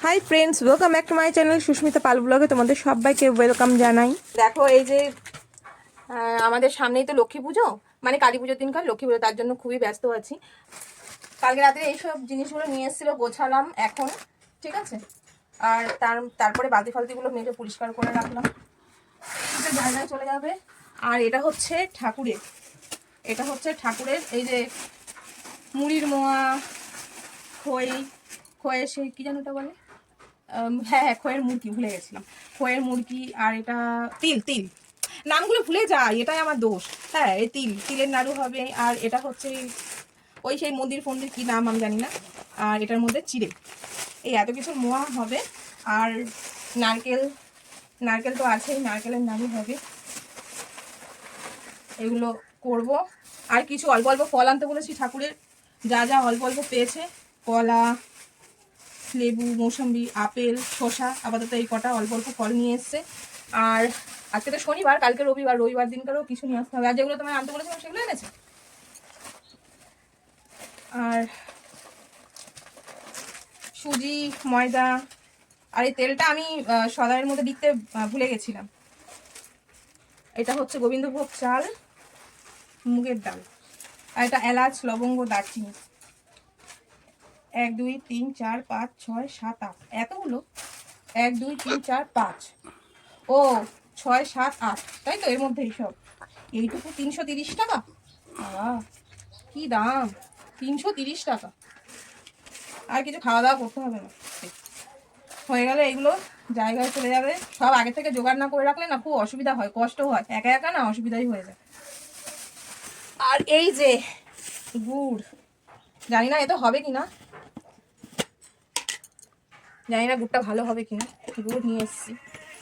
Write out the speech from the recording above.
High friends, welcome back to my channel Susmita Pal ব্লগে তোমাদের সবাইকে ওয়েলকাম জানাই। দেখো এই যে আমাদের সামনেই তো লক্ষ্মী পুজো, মানে কালী পুজোর দিনকার লক্ষ্মী পুজো, তার জন্য খুবই ব্যস্ত আছি। কালকে রাতে এইসব জিনিসগুলো নিয়ে এসেছিলো, গোছালাম এখন, ঠিক আছে। আর তারপরে বালতি ফালতিগুলো মেজে পরিষ্কার করে রাখলাম, এটা জায়গায় চলে যাবে। আর এটা হচ্ছে ঠাকুরের, এই যে মুড়ির মোয়া, খয়ে সেই কি যেন ওটা বলে, হ্যাঁ খয়ের মুরগি, ভুলে গেছিলাম, খয়ের মুরগি। আর এটা তিল, নামগুলো ভুলে যাই, এটাই আমার দোষ। হ্যাঁ, এই তিলের নাড়ু হবে। আর এটা হচ্ছে ওই সেই মন্দির ফন্দির কি নাম আমি জানি না। আর এটার মধ্যে চিড়ে, এই এত কিছু মোয়া হবে। আর নারকেল তো আছেই, নারকেলের নাড়ু হবে, এগুলো করব। আর কিছু অল্প অল্প ফল আনতে বলেছি ঠাকুরের, যা যা অল্প অল্প পেয়েছে, কলা, লেবু, মৌসম্বি, আপেল, শসা, আপাতত এই কটা অল্প অল্প ফল নিয়ে এসছে। আর আজকে তো শনিবার, কালকে রবিবার দিনকারও কিছু নিয়ে আসতে হবে। আর যেগুলো তোমায় আনতে বলেছিলাম সেগুলো এনেছে। আর সুজি, ময়দা, আর এই তেলটা আমি সদাইয়ের মধ্যে দিতে ভুলে গেছিলাম। এটা হচ্ছে গোবিন্দভোগ চাল, মুগের ডাল। আর এটা এলাচ, লবঙ্গ, দারচিনি। 1 2 3 4 5 6 7 8, এতগুলো। 1 2 3 4 5, ও 6 7 8, তাই তো, এর মধ্যেই সব। এইটুকু 330 টাকা, কি দাম, 330 টাকা। আর কিছু খাওয়া দাওয়া করতে হবে না, হয়ে গেলে এইগুলো জায়গায় চলে যাবে। সব আগে থেকে জোগাড় না করে রাখলে না খুব অসুবিধা হয়, কষ্ট হয়, একা একা না অসুবিধাই হয়ে যায়। আর এই যে গুড়, জানি না এ তো হবে কিনা, জানি না গুড়টা ভালো হবে কিনা। গুড় নিয়ে এসেছি,